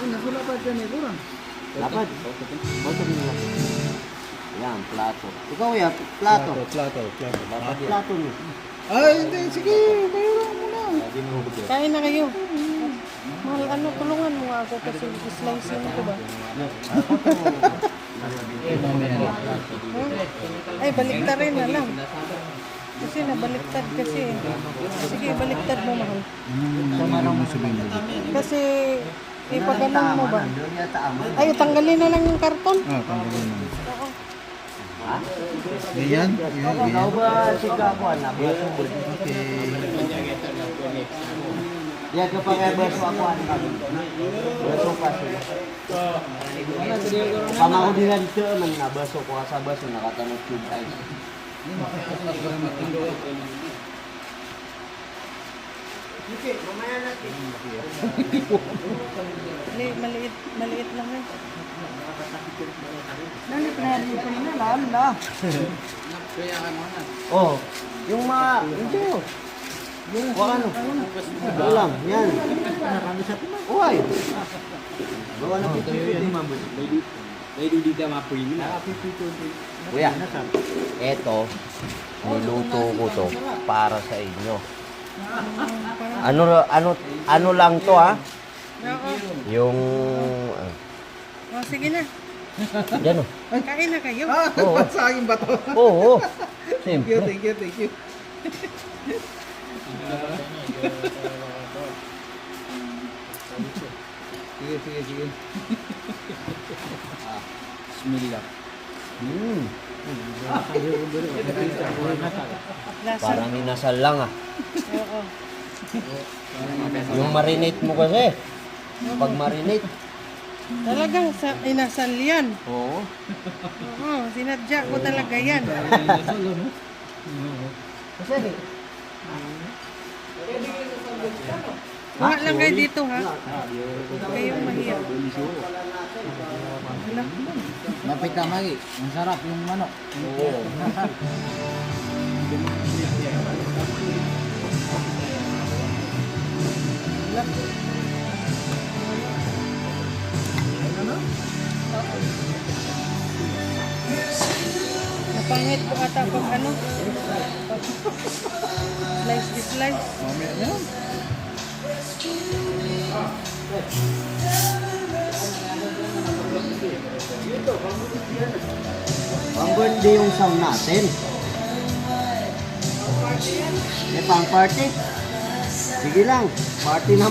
Nasulapat yan eh, kurang. Lapad. Basta din lang. Yan, plato. Ikaw ya, plato. Plato. Plato mo. Ay, hindi. Sige, bayaran mo na. Kain na kayo. Mahal, ano, tulungan mo nga ako kasi slice lang ito ba? Ay, baliktad rin na lang. Kasi nabaliktad kasi. Sige, baliktad mo, mahal. Pamarang mo sabihin mo. Kasi ipaganon mo ba? Doon yata amo. Ay, tanggalin na lang yung karton. Tanggalin mo. Oo. Ha? Ganyan? Ikaw ba si Kapuan na? Okay. Ya kapag ay baso ako ano ka. Baso pa siya. Pamako din dito man na baso ko sa baso nakatanong tube ice. Okay, mamaya natin. Maliit lang eh. Nanip na yan dito na lang na. Oh, yung mga hindi oh. Yung ano? Ulam, yan. Uy. Bawa na pito yun. Kuya, eto, niluto ko to para sa inyo. Ano lang to ha? Oo. Yung, Oh, sige na. yan o. Kain na kayo. Oo. Sa akin ba to? Oo, Thank you, siyempre. thank you. Sige. Bismillah. Lasa. Parang inasal lang ah. Oo. Yung marinate mo kasi. Pag marinate. Talagang inasal yan. Oo. Oo, sinadya ko talaga yan. Kasi, Mga lang kayo dito ha. Huwag kayong mahirap. Wala. Mapit ka, Magi. Masarap yung manok. oo. Napangit ko ata pag ano. Slice to slice. Mamaya na yan. Pang birthday yung sound natin. Eh, pang party. Sige lang, party na.